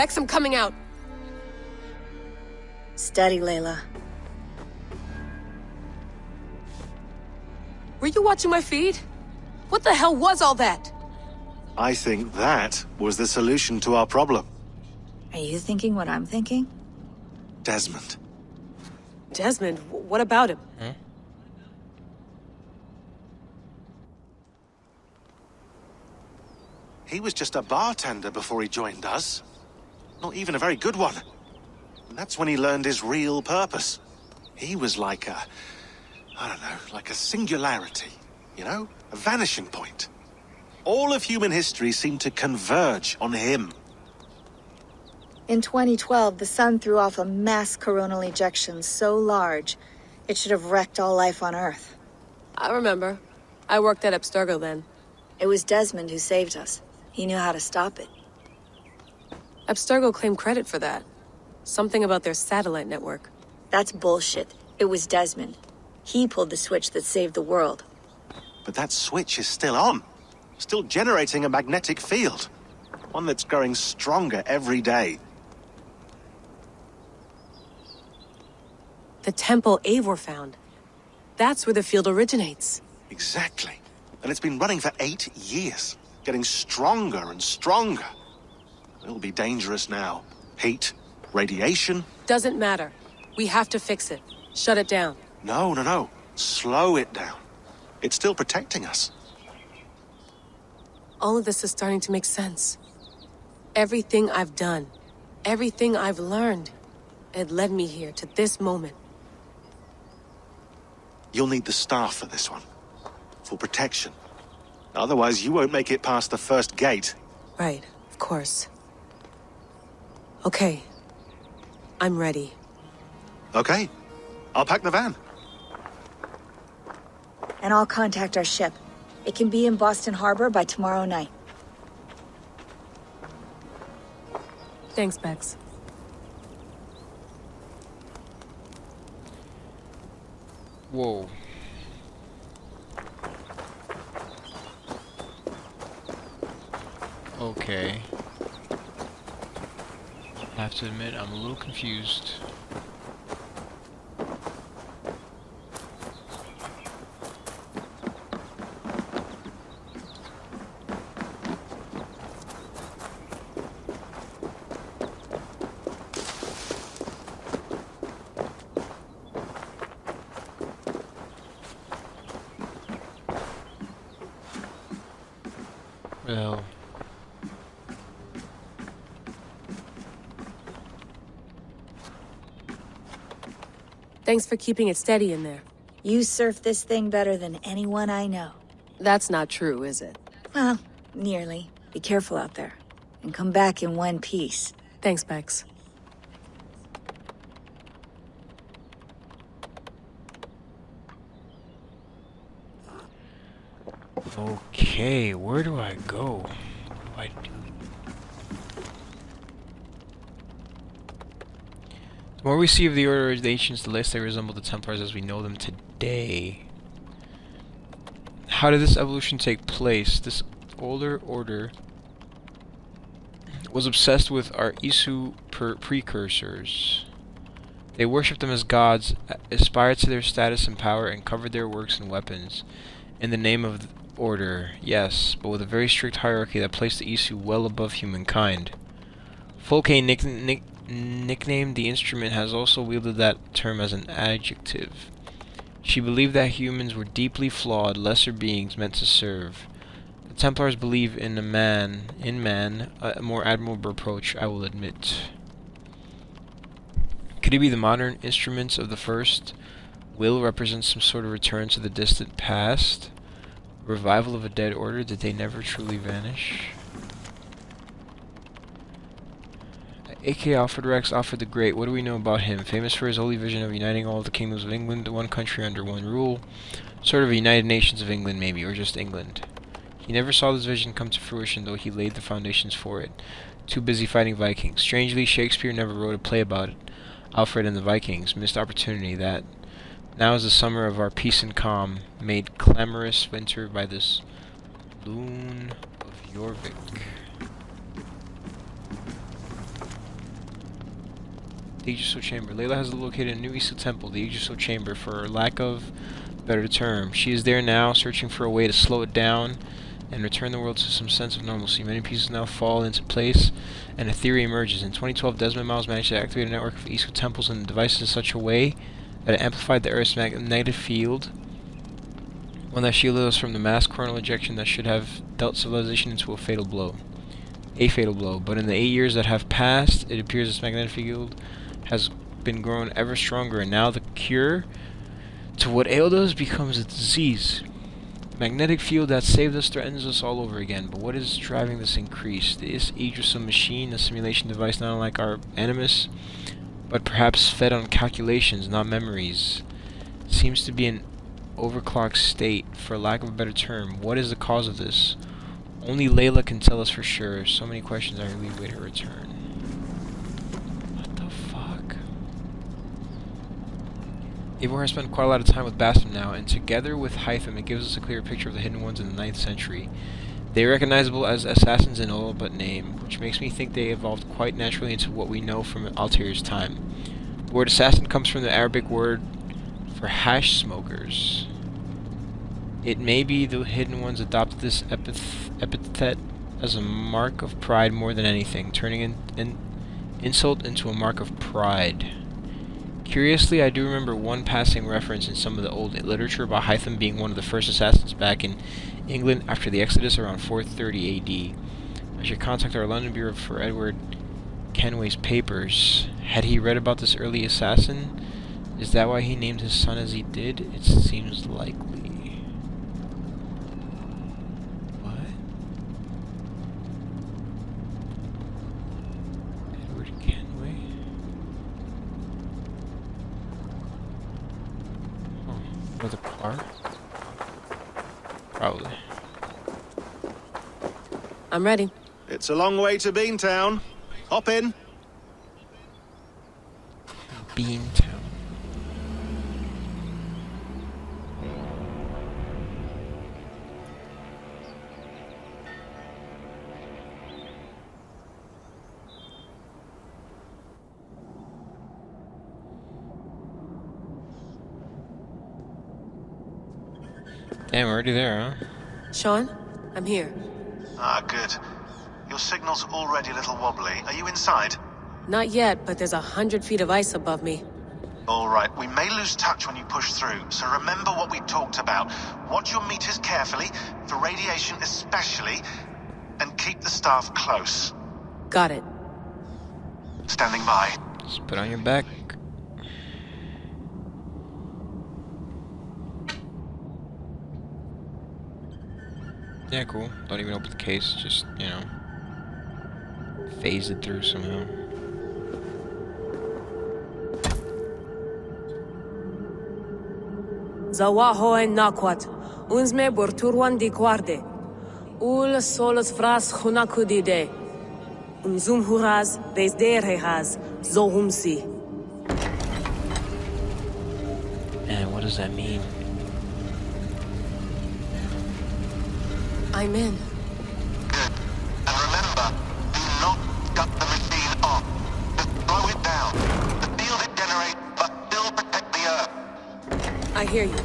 Bex, I'm coming out. Steady, Layla. Were you watching my feed? What the hell was all that? I think that was the solution to our problem. Are you thinking what I'm thinking? Desmond. Desmond, what about him? He was just a bartender before he joined us. Not even a very good one. And that's when he learned his real purpose. He was like a... I don't know, like a singularity, you know? A vanishing point. All of human history seemed to converge on him. In 2012, the sun threw off a mass coronal ejection so large, it should have wrecked all life on Earth. I remember. I worked at Abstergo then. It was Desmond who saved us. He knew how to stop it. Abstergo claimed credit for that. Something about their satellite network. That's bullshit. It was Desmond. He pulled the switch that saved the world. But that switch is still on. Still generating a magnetic field. One that's growing stronger every day. The temple Eivor found. That's where the field originates. Exactly. And it's been running for 8 years. Getting stronger and stronger. It'll be dangerous now. Heat, radiation. Doesn't matter. We have to fix it. Shut it down. No. Slow it down. It's still protecting us. All of this is starting to make sense. Everything I've done, everything I've learned, it led me here to this moment. You'll need the staff for this one. For protection. Otherwise, you won't make it past the first gate. Right, of course. Okay. I'm ready. Okay. I'll pack the van. And I'll contact our ship. It can be in Boston Harbor by tomorrow night. Thanks, Bex. Whoa. Okay. I have to admit, I'm a little confused. Well... Thanks for keeping it steady in there. You surf this thing better than anyone I know. That's not true, is it? Well, nearly. Be careful out there. And come back in one piece. Thanks, Bex. Okay, where do I go? What do I do? The more we see of the Order of the Ancients, the less they resemble the Templars as we know them today. How did this evolution take place? This older order was obsessed with our Isu precursors. They worshipped them as gods, aspired to their status and power, and covered their works and weapons in the name of the order, yes, but with a very strict hierarchy that placed the Isu well above humankind. Folke nicknamed the instrument has also wielded that term as an adjective. She believed that humans were deeply flawed, lesser beings meant to serve. The Templars believe in man, a more admirable approach, I will admit. Could it be the modern instruments of the first will represent some sort of return to the distant past? Revival of a dead order? Did they never truly vanish? A.K. Alfred Rex, Alfred the Great. What do we know about him? Famous for his holy vision of uniting all the kingdoms of England, one country under one rule. Sort of a United Nations of England, maybe, or just England. He never saw this vision come to fruition, though he laid the foundations for it. Too busy fighting Vikings. Strangely, Shakespeare never wrote a play about it. Alfred and the Vikings. Missed opportunity that. Now is the summer of our peace and calm, made clamorous winter by this loon of Jorvik. Aegis Chamber. Layla has located a new Isu temple, the Aegis Chamber, for lack of a better term. She is there now, searching for a way to slow it down and return the world to some sense of normalcy. Many pieces now fall into place, and a theory emerges. In 2012, Desmond Miles managed to activate a network of Isu temples and devices in such a way that it amplified the Earth's magnetic field, one that shielded us from the mass coronal ejection that should have dealt civilization into a fatal blow. But in the 8 years that have passed, it appears this magnetic field has been growing ever stronger, and now the cure to what ailed us becomes a disease. The magnetic field that saved us threatens us all over again, but what is driving this increase? This Aegis machine, a simulation device not unlike our Animus, but perhaps fed on calculations, not memories, seems to be an overclocked state, for lack of a better term. What is the cause of this? Only Layla can tell us for sure. So many questions I really wait her return. What the fuck? Eivor has spent quite a lot of time with Basim now, and together with Hytham, it gives us a clearer picture of the Hidden Ones in the 9th century. They are recognizable as assassins in all but name, which makes me think they evolved quite naturally into what we know from Altair's time. The word assassin comes from the Arabic word for hash smokers. It may be the Hidden Ones adopted this epithet as a mark of pride more than anything, turning an insult into a mark of pride. Curiously, I do remember one passing reference in some of the old literature about Hytham being one of the first assassins back in England after the Exodus around 430 AD. I should contact our London Bureau for Edward Kenway's papers. Had he read about this early assassin? Is that why he named his son as he did? It seems likely. With a car? Probably. I'm ready. It's a long way to Beantown. Hop in. Beantown. Damn, we're already there, huh? Shaun, I'm here. Ah, good. Your signal's already a little wobbly. Are you inside? Not yet, but there's 100 feet of ice above me. All right, we may lose touch when you push through, so remember what we talked about. Watch your meters carefully, for radiation especially, and keep the staff close. Got it. Standing by. Just put on your back. Yeah, cool. Don't even open the case, just, you know, phase it through somehow. Zawaho en nakwat. Unsme borturwan di guarde. Ul solos fras hunakudide. Unzum huraz, desderehaz, zohumsi. Man, what does that mean? I'm in. Good. And remember, do not cut the machine off. Just slow it down. The field it generates must still protect the Earth. I hear you.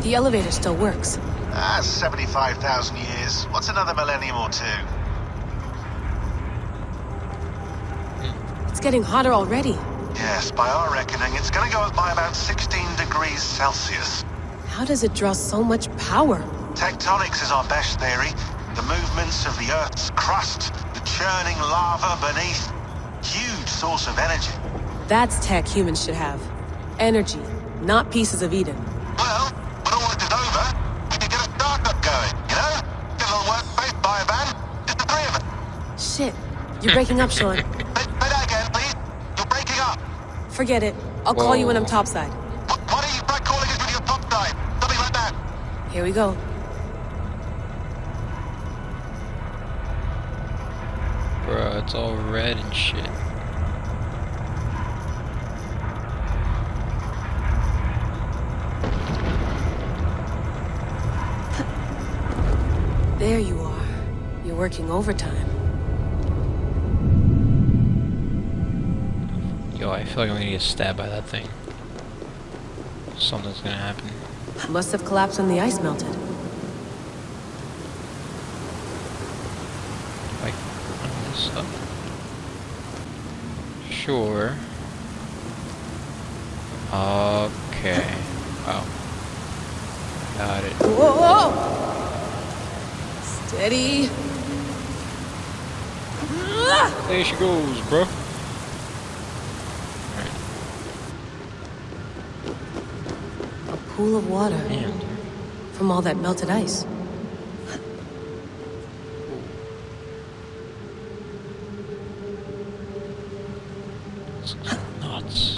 The elevator still works. 75,000 years. What's another millennium or two? It's getting hotter already. Yes, by our reckoning, it's going to go up by about 16 degrees Celsius. How does it draw so much power? Tectonics is our best theory. The movements of the Earth's crust, the churning lava beneath. Huge source of energy. That's tech humans should have. Energy, not pieces of Eden. Well, when all this is over, we can get a startup going, you know? Get a little workspace, buy a van, just the three of us. Shit, you're breaking up, Shaun. Say that again, please. You're breaking up. Forget it. I'll call you when I'm topside. Why don't you try calling us when you're topside? Something like that. Here we go. Bruh, it's all red and shit. There you are. You're working overtime. Yo, I feel like I'm gonna get stabbed by that thing. Something's gonna happen. Must have collapsed when the ice melted. Like, on this up. Sure. Okay. Wow. Got it. Whoa! Steady. There she goes, bro. A pool of water. Damn, dude. From all that melted ice. This looks nuts.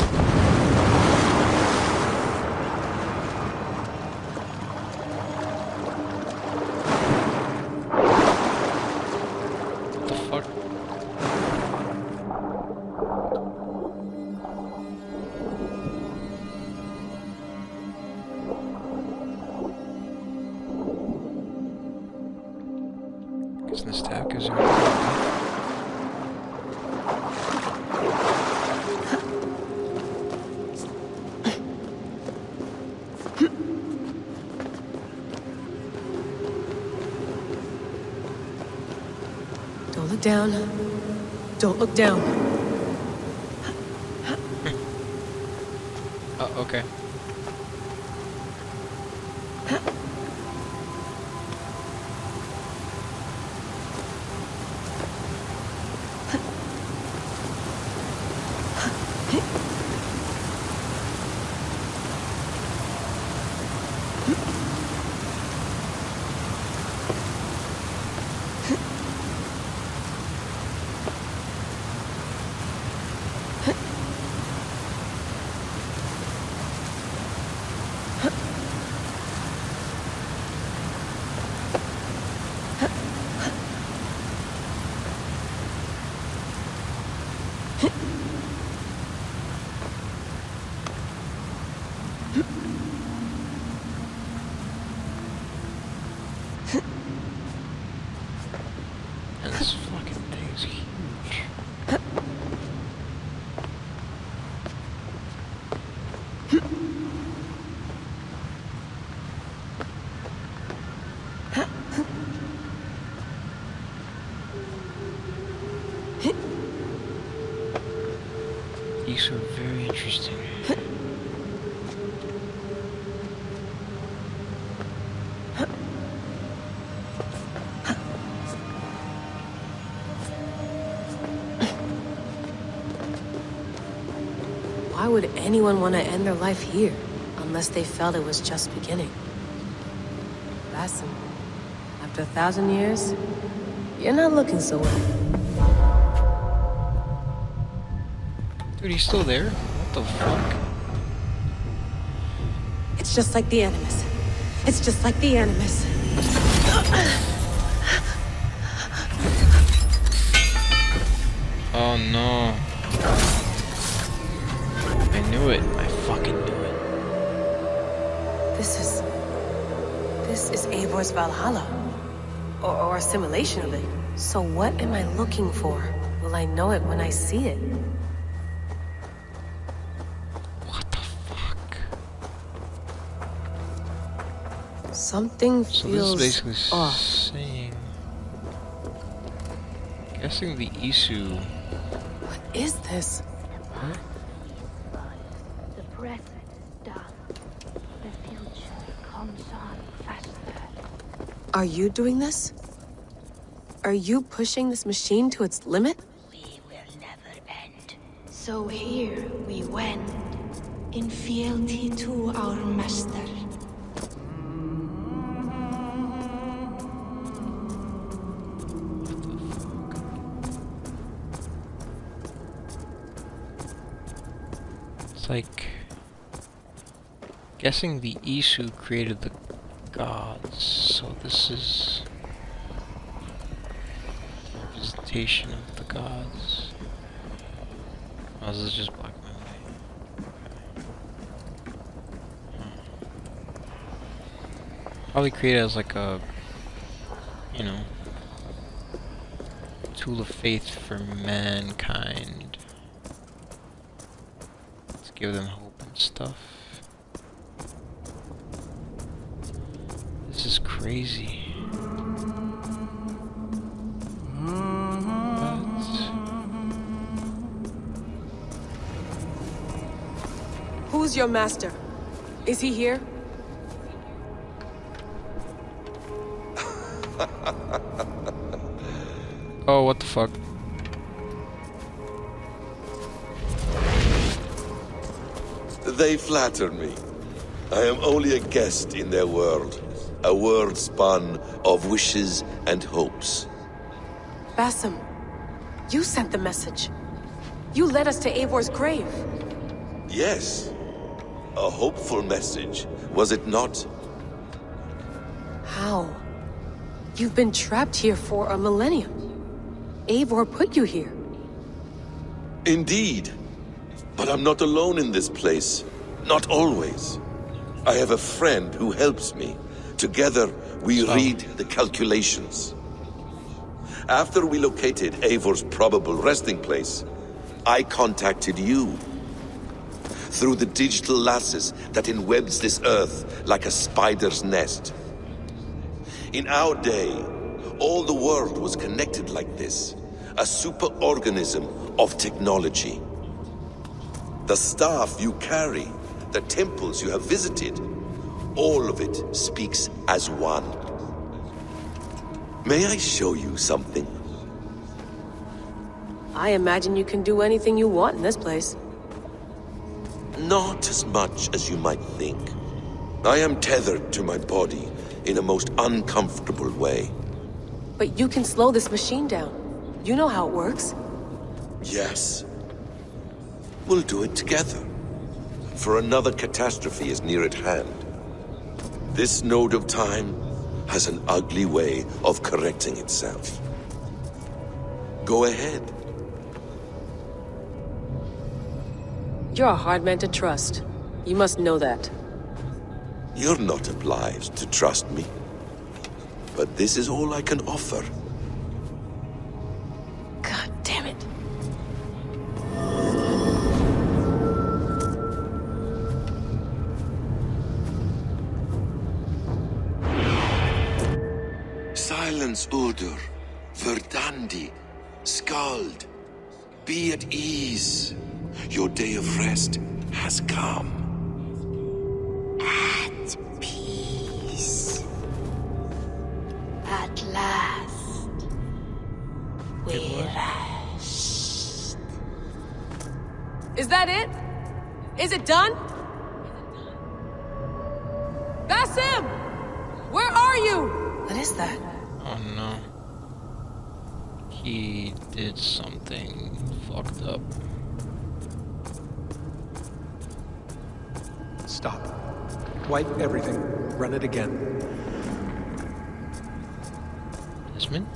What the fuck? Guess the stab gives you Don't look down. Don't look down. oh, okay. And this fucking thing's huge. These are very interesting. Why would anyone want to end their life here? Unless they felt it was just beginning. Basim, after 1,000 years, you're not looking so well. Dude, he's still there? What the fuck? It's just like the Animus. It's just like the Animus. Oh no. I knew it. I fucking knew it. This is Eivor's Valhalla. Or a simulation of it. So what am I looking for? Will I know it when I see it? What the fuck? Something So feels this is basically off. saying... Guessing the Isu... What is this? Huh? The present is done. The future comes on faster. Are you doing this? Are you pushing this machine to its limit? We will never end. So here we wend, in fealty to our master. It's like... Guessing the Isu created the gods, so this is... Representation of the gods. Oh, this is just black memory. Probably created as like a... you know, tool of faith for mankind. Let's give them hope and stuff. This is crazy. Who's your master? Is he here? Oh, what the fuck? They flatter me. I am only a guest in their world. A world spun of wishes and hopes. Basim, you sent the message. You led us to Eivor's grave. Yes. A hopeful message, was it not? How? You've been trapped here for a millennium. Eivor put you here. Indeed. But I'm not alone in this place. Not always. I have a friend who helps me. Together, we read the calculations. After we located Eivor's probable resting place, I contacted you. Through the digital lasses that enwebs this earth like a spider's nest. In our day, all the world was connected like this. A superorganism of technology. The staff you carry, the temples you have visited, all of it speaks as one. May I show you something? I imagine you can do anything you want in this place. Not as much as you might think. I am tethered to my body in a most uncomfortable way. But you can slow this machine down. You know how it works. Yes. We'll do it together. For another catastrophe is near at hand. This node of time has an ugly way of correcting itself. Go ahead. You're a hard man to trust. You must know that. You're not obliged to trust me. But this is all I can offer. God damn it. Silence, Udur. Verdandi. Skald. Be at ease. Your day of rest has come. At peace. At last. We rest. Is that it? Is it done? Basim! Where are you? What is that? Oh no. He did something fucked up. Stop. Wipe everything. Run it again. Desmond?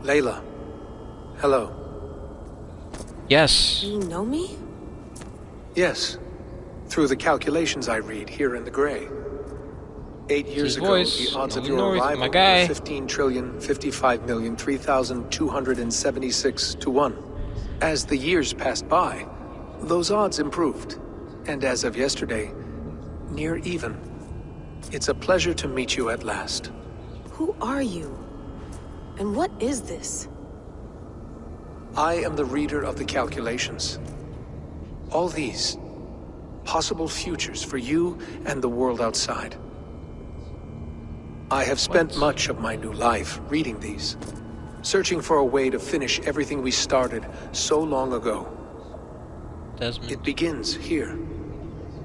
Layla. Hello. Yes. Do you know me? Yes. Through the calculations I read here in the gray. 8 years ago, voice. the odds of No your north, arrival my guy. were 15,055,003,276 to 1. As the years passed by, those odds improved. And as of yesterday, near even. It's a pleasure to meet you at last. Who are you? And what is this? I am the reader of the calculations. All these, possible futures for you and the world outside. I have spent much of my new life reading these, searching for a way to finish everything we started so long ago. Desmond. It begins here.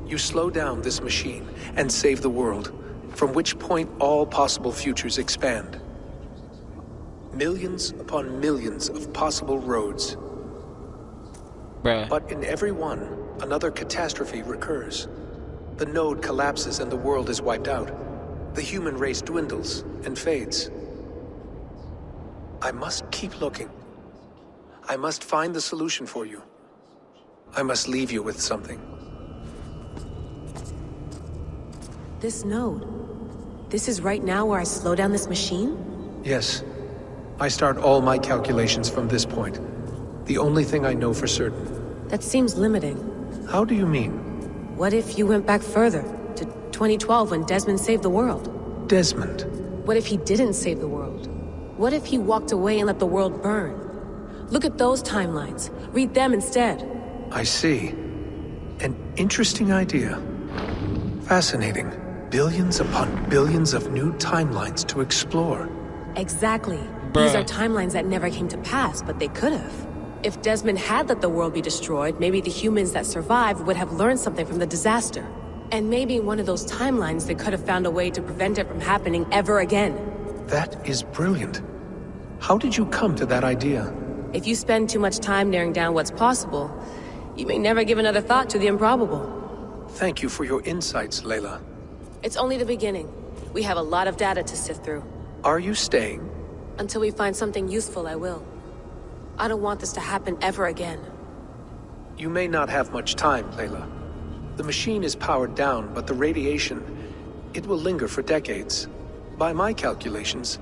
You slow down this machine and save the world, from which point all possible futures expand. Millions upon millions of possible roads. Bruh. But in every one, another catastrophe recurs. The node collapses and the world is wiped out. The human race dwindles and fades. I must keep looking. I must find the solution for you. I must leave you with something. This node. This is right now where I slow down this machine? Yes. I start all my calculations from this point. The only thing I know for certain. That seems limiting. How do you mean? What if you went back further, to 2012 when Desmond saved the world? Desmond? What if he didn't save the world? What if he walked away and let the world burn? Look at those timelines. Read them instead. I see. An interesting idea. Fascinating. Billions upon billions of new timelines to explore. Exactly. Bruh. These are timelines that never came to pass, but they could have. If Desmond had let the world be destroyed, maybe the humans that survived would have learned something from the disaster. And maybe in one of those timelines they could have found a way to prevent it from happening ever again. That is brilliant. How did you come to that idea? If you spend too much time narrowing down what's possible, you may never give another thought to the improbable. Thank you for your insights, Layla. It's only the beginning. We have a lot of data to sift through. Are you staying? Until we find something useful, I will. I don't want this to happen ever again. You may not have much time, Layla. The machine is powered down, but the radiation, it will linger for decades. By my calculations,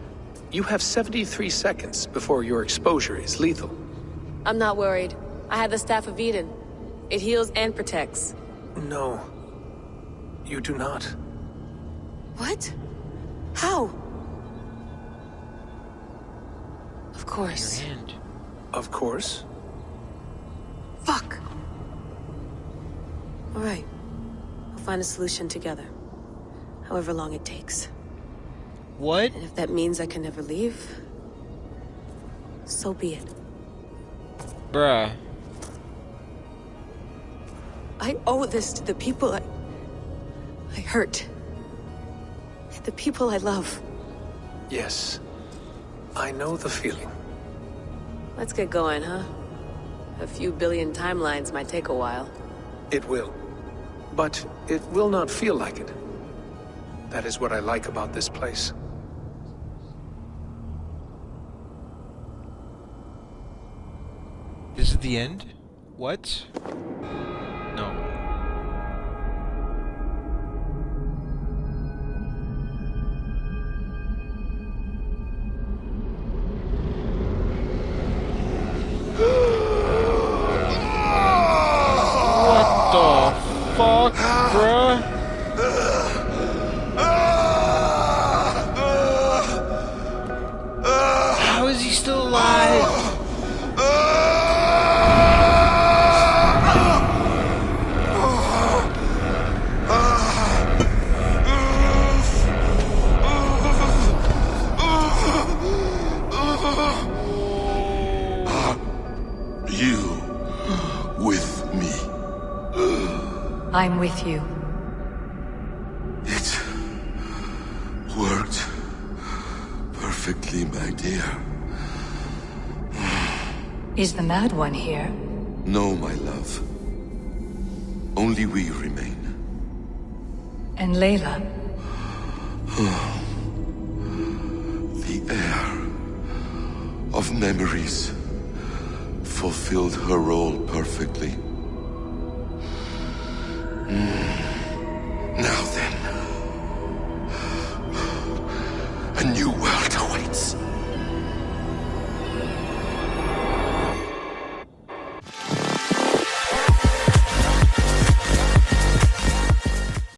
you have 73 seconds before your exposure is lethal. I'm not worried. I have the Staff of Eden. It heals and protects. No, you do not. What? How? Of course. Your hand. Of course. Fuck! Alright. We'll find a solution together. However long it takes. What? And if that means I can never leave, so be it. Bruh. I owe this to the people I hurt. The people I love. Yes, I know the feeling. Let's get going, huh? A few billion timelines might take a while. It will. But it will not feel like it. That is what I like about this place. This is the end? What? No. What the fuck, bruh? How is he still alive? You with me. I'm with you. It worked perfectly, my dear. Is the Mad One here? No, my love. Only we remain. And Layla? The heir of memories fulfilled her role perfectly. Now then, a new world